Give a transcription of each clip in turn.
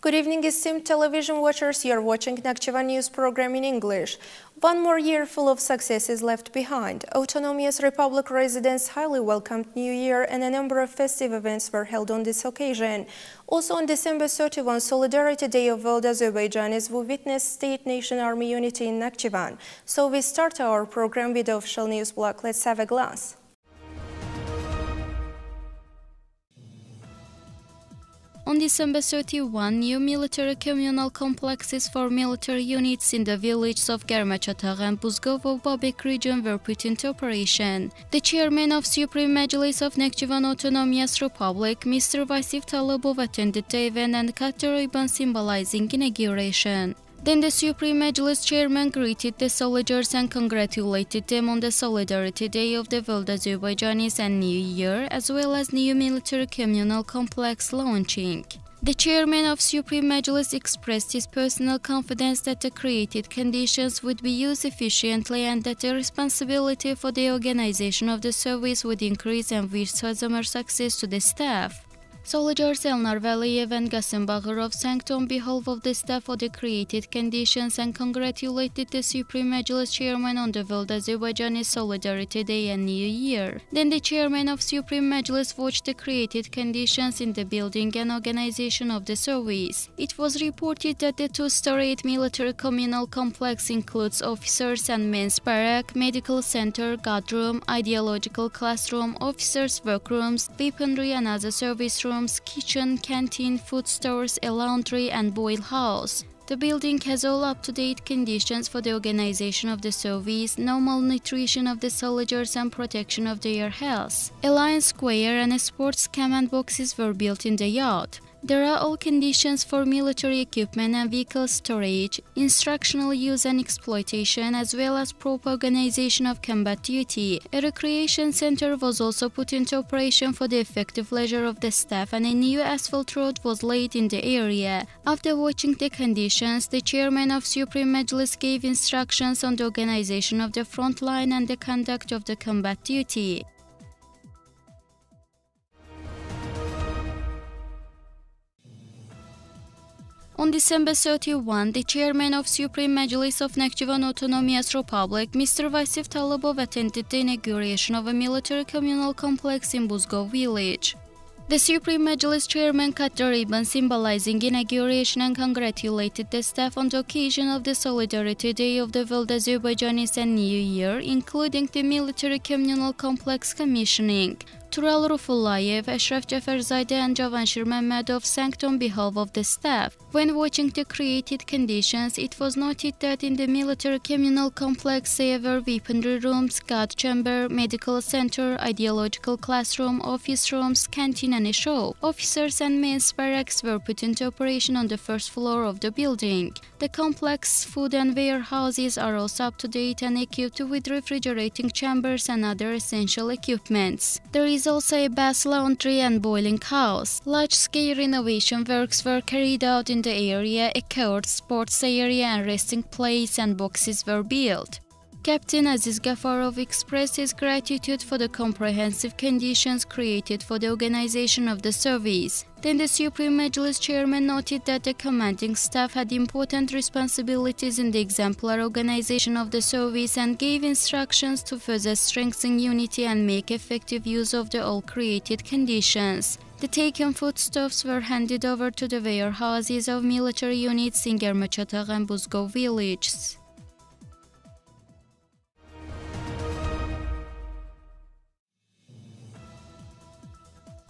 Good evening, esteemed television watchers. You are watching Nakhchivan news program in English. One more year full of success is left behind. Autonomous Republic residents highly welcomed New Year, and a number of festive events were held on this occasion. Also on December 31, Solidarity Day of World Azerbaijanis, we witnessed state-nation army unity in Nakhchivan. So we start our program with the official news block. Let's have a glance. On December 31, new military communal complexes for military units in the villages of Germachatagh and Buzgovo-Babek region were put into operation. The chairman of Supreme Majlis of Nakhchivan Autonomous Republic, Mr. Vasif Talibov, attended the event and cut the ribbon symbolizing inauguration. Then the Supreme Majlis chairman greeted the soldiers and congratulated them on the Solidarity Day of the World Azerbaijanis and New Year, as well as new military communal complex launching. The chairman of Supreme Majlis expressed his personal confidence that the created conditions would be used efficiently and that the responsibility for the organization of the service would increase and wished summer success to the staff. Soldiers Elnar Valiyev and Gasim Baghirov thanked on behalf of the staff for the created conditions and congratulated the Supreme Majlis chairman on the World Azerbaijani Solidarity Day and New Year. Then the chairman of Supreme Majlis watched the created conditions in the building and organization of the service. It was reported that the two-storied military communal complex includes officers and men's barrack, medical center, guardroom, ideological classroom, officers' workrooms, weaponry and other service rooms, kitchen, canteen, food stores, a laundry and boil house. The building has all up-to-date conditions for the organization of the service, normal nutrition of the soldiers and protection of their health. A lion square and a sports command boxes were built in the yard. There are all conditions for military equipment and vehicle storage, instructional use and exploitation, as well as proper organization of combat duty. A recreation center was also put into operation for the effective leisure of the staff, and a new asphalt road was laid in the area. After watching the conditions, the chairman of Supreme Majlis gave instructions on the organization of the front line and the conduct of the combat duty. On December 31, the chairman of Supreme Majlis of Nakhchivan Autonomous Republic, Mr. Vasif Talibov, attended the inauguration of a military communal complex in Buzgov village. The Supreme Majlis chairman cut the ribbon symbolizing inauguration and congratulated the staff on the occasion of the Solidarity Day of the World Azerbaijanis and New Year, including the military communal complex commissioning. Tural Rufullayev, Ashraf Jafarzadeh and Javanshir Mammadov thanked on behalf of the staff. When watching the created conditions, it was noted that in the military communal complex there were weaponry rooms, guard chamber, medical center, ideological classroom, office rooms, canteen and a shop. Officers and men's barracks were put into operation on the first floor of the building. The complex food and warehouses are also up to date and equipped with refrigerating chambers and other essential equipments. There is also a bath, laundry and boiling house. Large-scale renovation works were carried out in the area. A court, sports area and resting place and boxes were built. Captain Aziz Gafarov expressed his gratitude for the comprehensive conditions created for the organization of the service. Then the Supreme Majlis chairman noted that the commanding staff had important responsibilities in the exemplary organization of the service and gave instructions to further strengthen unity and make effective use of the all created conditions. The taken foodstuffs were handed over to the warehouses of military units in Germachatagh and Buzgov villages.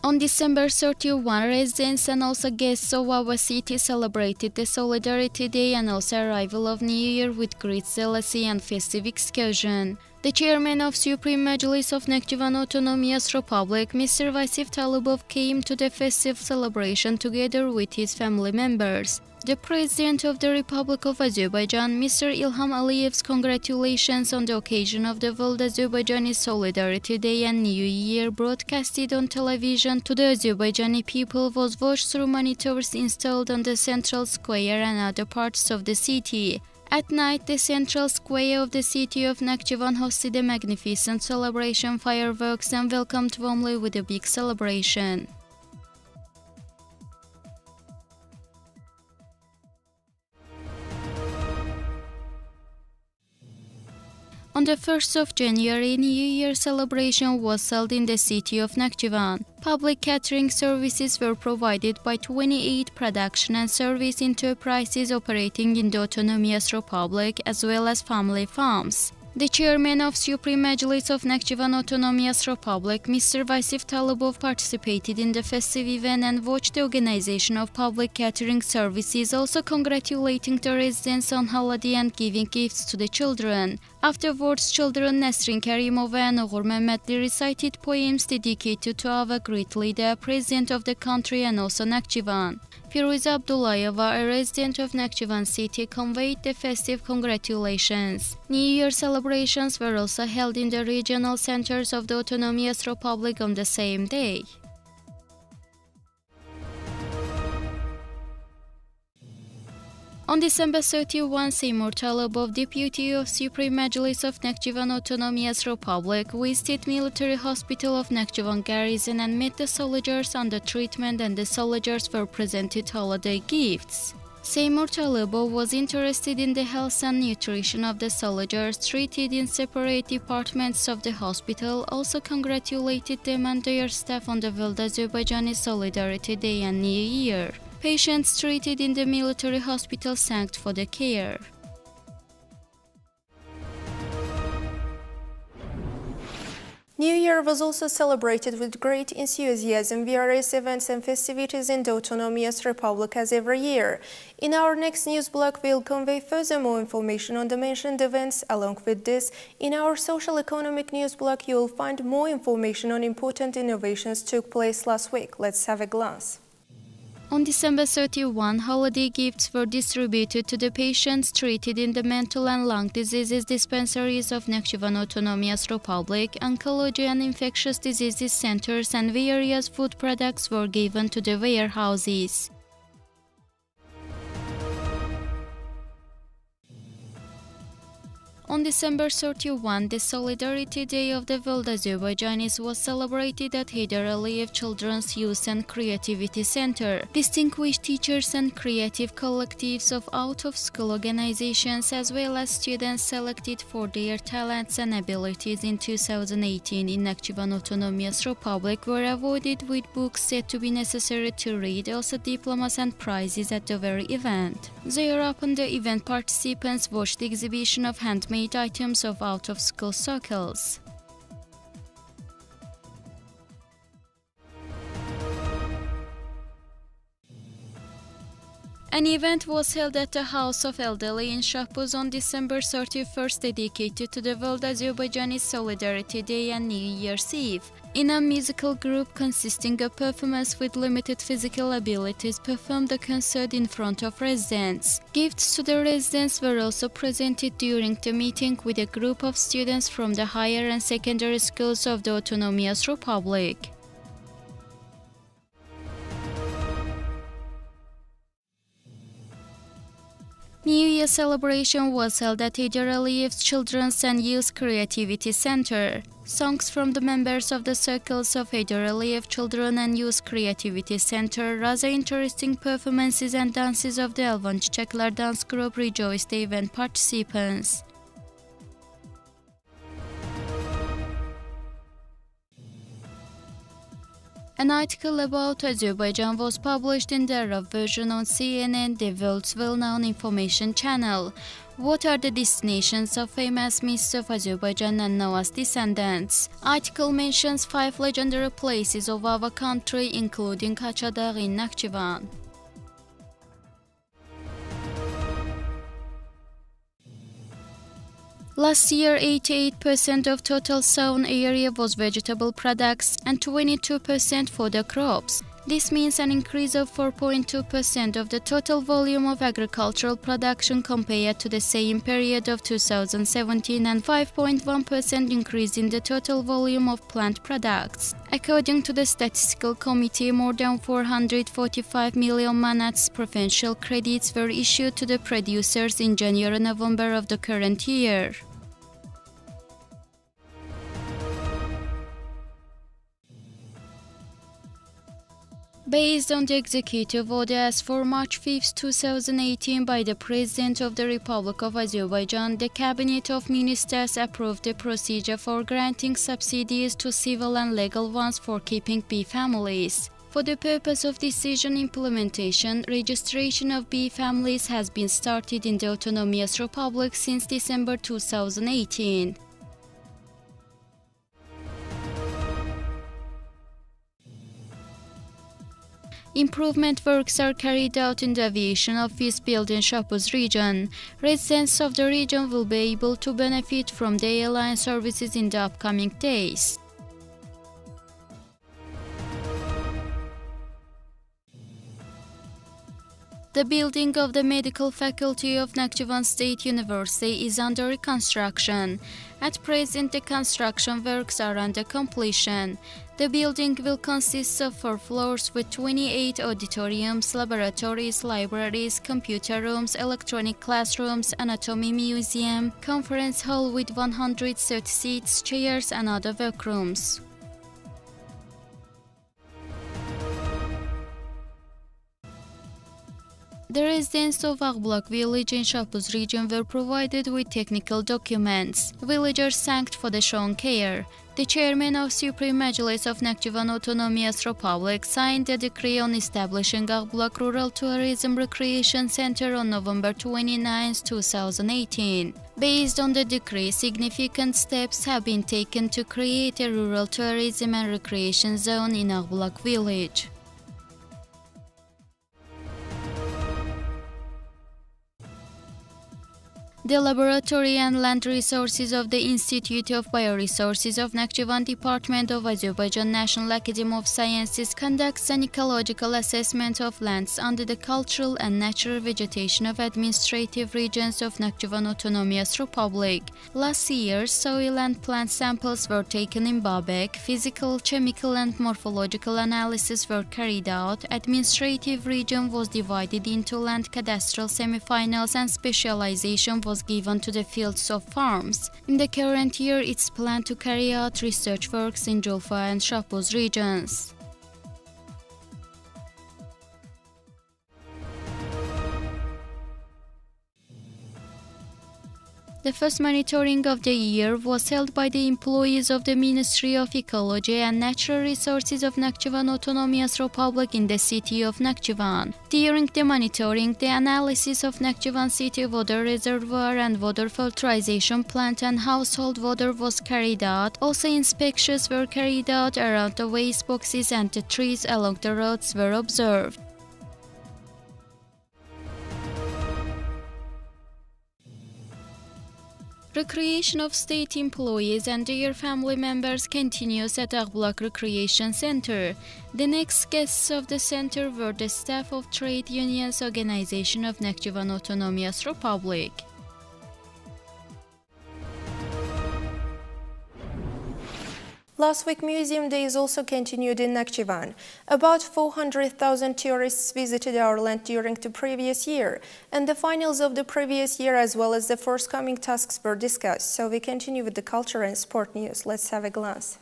On December 31, residents and also guests of our city celebrated the Solidarity Day and also arrival of New Year with great zealousy and festive excursion. The chairman of Supreme Majlis of Nakhchivan Autonomous Republic, Mr. Vasif Talibov, came to the festive celebration together with his family members. The President of the Republic of Azerbaijan, Mr. Ilham Aliyev's congratulations on the occasion of the World Azerbaijani Solidarity Day and New Year, broadcasted on television to the Azerbaijani people, was watched through monitors installed on the central square and other parts of the city. At night, the central square of the city of Nakhchivan hosted a magnificent celebration, fireworks, and welcomed warmly with a big celebration. On the 1st of January, New Year celebration was held in the city of Nakhchivan. Public catering services were provided by 28 production and service enterprises operating in the Autonomous Republic as well as family farms. The chairman of Supreme Majlis of Nakhchivan Autonomous Republic, Mr. Vasif Talibov, participated in the festive event and watched the organization of public catering services, also congratulating the residents on holiday and giving gifts to the children. Afterwards, children Nesrin Karimova and Uğur Mehmetli recited poems dedicated to our great leader, president of the country and also Nakhchivan. Firuza Abdullayeva, a resident of Nakhchivan city, conveyed the festive congratulations. New Year celebrations were also held in the regional centers of the Autonomous Republic on the same day. On December 31, Seymour Talibov, Deputy of Supreme Majlis of Nakhchivan Autonomous Republic, visited Military Hospital of Nakhchivan Garrison and met the soldiers under treatment, and the soldiers were presented holiday gifts. Seymour Talibov was interested in the health and nutrition of the soldiers treated in separate departments of the hospital, also congratulated them and their staff on the World Azerbaijani Solidarity Day and New Year. Patients treated in the military hospital thanked for the care. New Year was also celebrated with great enthusiasm, various events and festivities in the Autonomous Republic as every year. In our next news block, we'll convey further more information on the mentioned events. Along with this, in our social economic news block, you will find more information on important innovations took place last week. Let's have a glance. On December 31, holiday gifts were distributed to the patients treated in the mental and lung diseases dispensaries of Nakhchivan Autonomous Republic, oncology and infectious diseases centers, and various food products were given to the warehouses. On December 31, the Solidarity Day of the World Azerbaijanis was celebrated at Heydar Aliyev Children's Youth and Creativity Center. Distinguished teachers and creative collectives of out-of-school organizations as well as students selected for their talents and abilities in 2018 in Nakhchivan Autonomous Republic were awarded with books said to be necessary to read, also diplomas and prizes at the very event. Thereupon, the event participants watched the exhibition of handmade items of out-of-school circles. An event was held at the House of Elderly in Shahbuz on December 31st dedicated to the World Azerbaijani Solidarity Day and New Year's Eve. In a musical group consisting of performers with limited physical abilities performed the concert in front of residents. Gifts to the residents were also presented during the meeting with a group of students from the higher and secondary schools of the Autonomous Republic. New Year celebration was held at Heydar Aliyev's Children's and Youth Creativity Center. Songs from the members of the circles of Heydar Aliyev Children and Youth Creativity Center, rather interesting performances and dances of the Elvan Çiçekler dance group rejoiced the event participants. An article about Azerbaijan was published in the Arab version on CNN, the world's well-known information channel. What are the destinations of famous myths of Azerbaijan and Noah's descendants? Article mentions 5 legendary places of our country, including Kachadagh in Nakhchivan. Last year, 88% of total sown area was vegetable products and 22% for the crops. This means an increase of 4.2% of the total volume of agricultural production compared to the same period of 2017 and 5.1% increase in the total volume of plant products. According to the Statistical Committee, more than 445 million manats preferential credits were issued to the producers in January-November of the current year. Based on the executive order as for March 5, 2018 by the President of the Republic of Azerbaijan, the Cabinet of Ministers approved the procedure for granting subsidies to civil and legal ones for keeping bee families. For the purpose of decision implementation, registration of bee families has been started in the Autonomous Republic since December 2018. Improvement works are carried out in the aviation office built in Shahpuz region. Residents of the region will be able to benefit from the airline services in the upcoming days. The building of the medical faculty of Nakhchivan State University is under reconstruction. At present, the construction works are under completion. The building will consist of 4 floors with 28 auditoriums, laboratories, libraries, computer rooms, electronic classrooms, anatomy museum, conference hall with 130 seats, chairs and other workrooms. The residents of Agblak village in Shahpuz region were provided with technical documents. Villagers thanked for the shown care. The chairman of Supreme Majlis of Nakhchivan Autonomous Republic signed the decree on establishing Agblak Rural Tourism Recreation Center on November 29, 2018. Based on the decree, significant steps have been taken to create a rural tourism and recreation zone in Agblak village. The laboratory and land resources of the Institute of Bioresources of Nakhchivan Department of Azerbaijan National Academy of Sciences conducts an ecological assessment of lands under the cultural and natural vegetation of administrative regions of Nakhchivan Autonomous Republic. Last year, soil and plant samples were taken in Babek, physical, chemical and morphological analysis were carried out, administrative region was divided into land cadastral semifinals and specialization was given to the fields of farms. In the current year, it's planned to carry out research works in Julfa and Shahpuz regions. The first monitoring of the year was held by the employees of the Ministry of Ecology and Natural Resources of Nakhchivan Autonomous Republic in the city of Nakhchivan. During the monitoring, the analysis of Nakhchivan city water reservoir and water filtration plant and household water was carried out. Also, inspections were carried out around the waste boxes and the trees along the roads were observed. Recreation of state employees and their family members continues at Agblak Recreation Center. The next guests of the center were the staff of Trade Unions Organization of Nakhchivan Autonomous Republic. Last week, Museum Days also continued in Nakhchivan. About 400,000 tourists visited our land during the previous year, and the finals of the previous year as well as the forthcoming tasks were discussed. So we continue with the culture and sport news. Let's have a glance.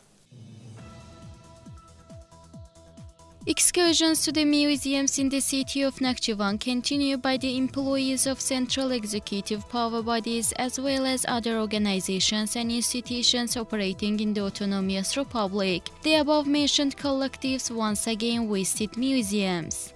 Excursions to the museums in the city of Nakhchivan continue by the employees of central executive power bodies as well as other organizations and institutions operating in the Autonomous Republic. The above-mentioned collectives once again visited museums.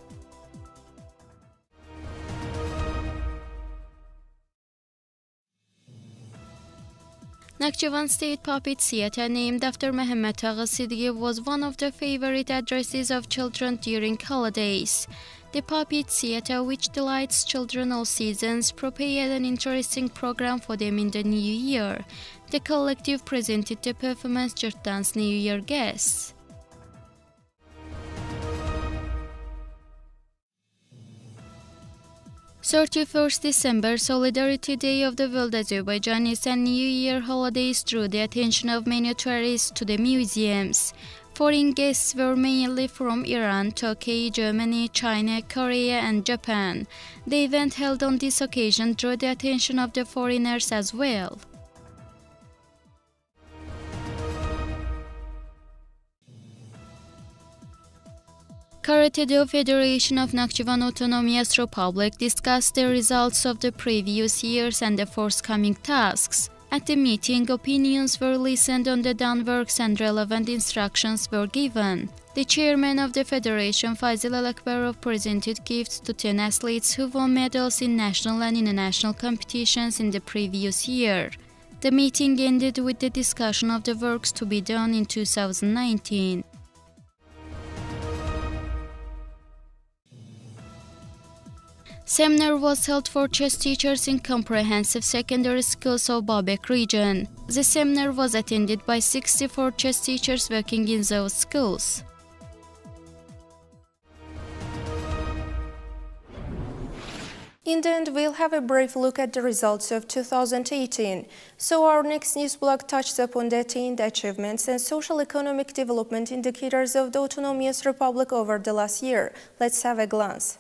Nakhchivan State Puppet Theatre, named after Mehmet Ağa Sidgi, was one of the favorite addresses of children during holidays. The Puppet Theatre, which delights children all seasons, prepared an interesting program for them in the new year. The collective presented the performance Jırtdan's New Year guests. December 31, Solidarity Day of the World Azerbaijanis and New Year holidays drew the attention of many tourists to the museums. Foreign guests were mainly from Iran, Turkey, Germany, China, Korea and Japan. The event held on this occasion drew the attention of the foreigners as well. Karate-Do Federation of Nakhchivan Autonomous Republic discussed the results of the previous years and the forthcoming tasks. At the meeting, opinions were listened on the done works and relevant instructions were given. The chairman of the federation, Faisal Al-Akbarov, presented gifts to 10 athletes who won medals in national and international competitions in the previous year. The meeting ended with the discussion of the works to be done in 2019. Seminar was held for chess teachers in comprehensive secondary schools of Babek region. The seminar was attended by 64 chess teachers working in those schools. In the end, we'll have a brief look at the results of 2018. So our next news blog touches upon the attained achievements and social-economic development indicators of the Autonomous Republic over the last year. Let's have a glance.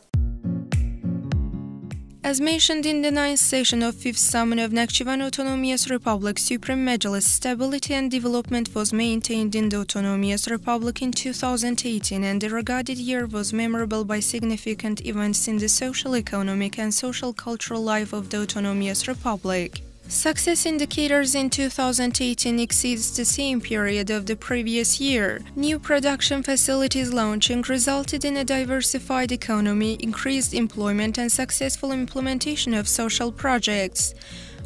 As mentioned in the 9th session of 5th Summit of Nakhchivan Autonomous Republic Supreme Majlis, stability and development was maintained in the Autonomous Republic in 2018, and the regarded year was memorable by significant events in the social, economic and social-cultural life of the Autonomous Republic. Success indicators in 2018 exceeds the same period of the previous year. New production facilities launching resulted in a diversified economy, increased employment and successful implementation of social projects.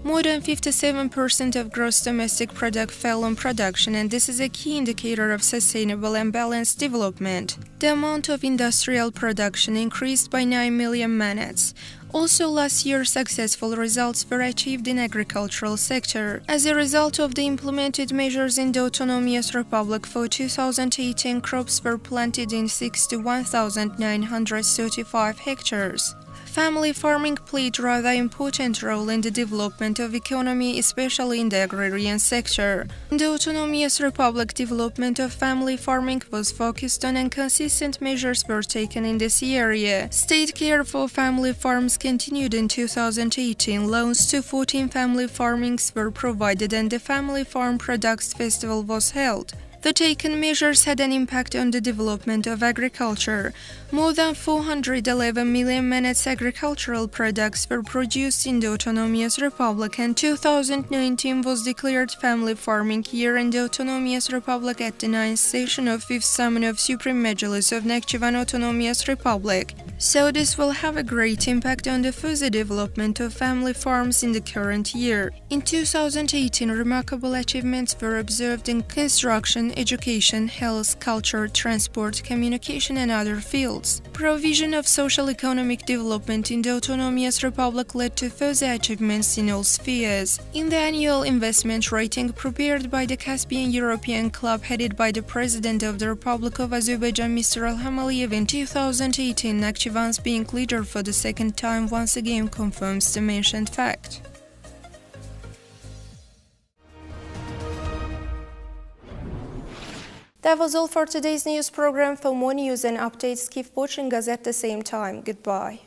More than 57% of gross domestic product fell on production, and this is a key indicator of sustainable and balanced development. The amount of industrial production increased by 9 million manats. Also, last year, successful results were achieved in agricultural sector. As a result of the implemented measures in the Autonomous Republic for 2018, crops were planted in 61,935 hectares. Family farming played rather important role in the development of economy, especially in the agrarian sector. In the Autonomous Republic, development of family farming was focused on, and consistent measures were taken in this area. State care for family farms continued in 2018. Loans to 14 family farmings were provided, and the Family Farm Products Festival was held. The taken measures had an impact on the development of agriculture. More than 411 million manats agricultural products were produced in the Autonomous Republic, and 2019 was declared Family Farming Year in the Autonomous Republic at the 9th session of 5th Summit of Supreme Majlis of Nakhchivan Autonomous Republic. So this will have a great impact on the further development of family farms in the current year. In 2018, remarkable achievements were observed in construction, education, health, culture, transport, communication and other fields. Provision of social-economic development in the Autonomous Republic led to further achievements in all spheres. In the annual investment rating prepared by the Caspian European Club headed by the President of the Republic of Azerbaijan, Mr. Ilham Aliyev, in 2018, Nakhchivan's being leader for the second time once again confirms the mentioned fact. That was all for today's news program. For more news and updates, keep watching us at the same time. Goodbye.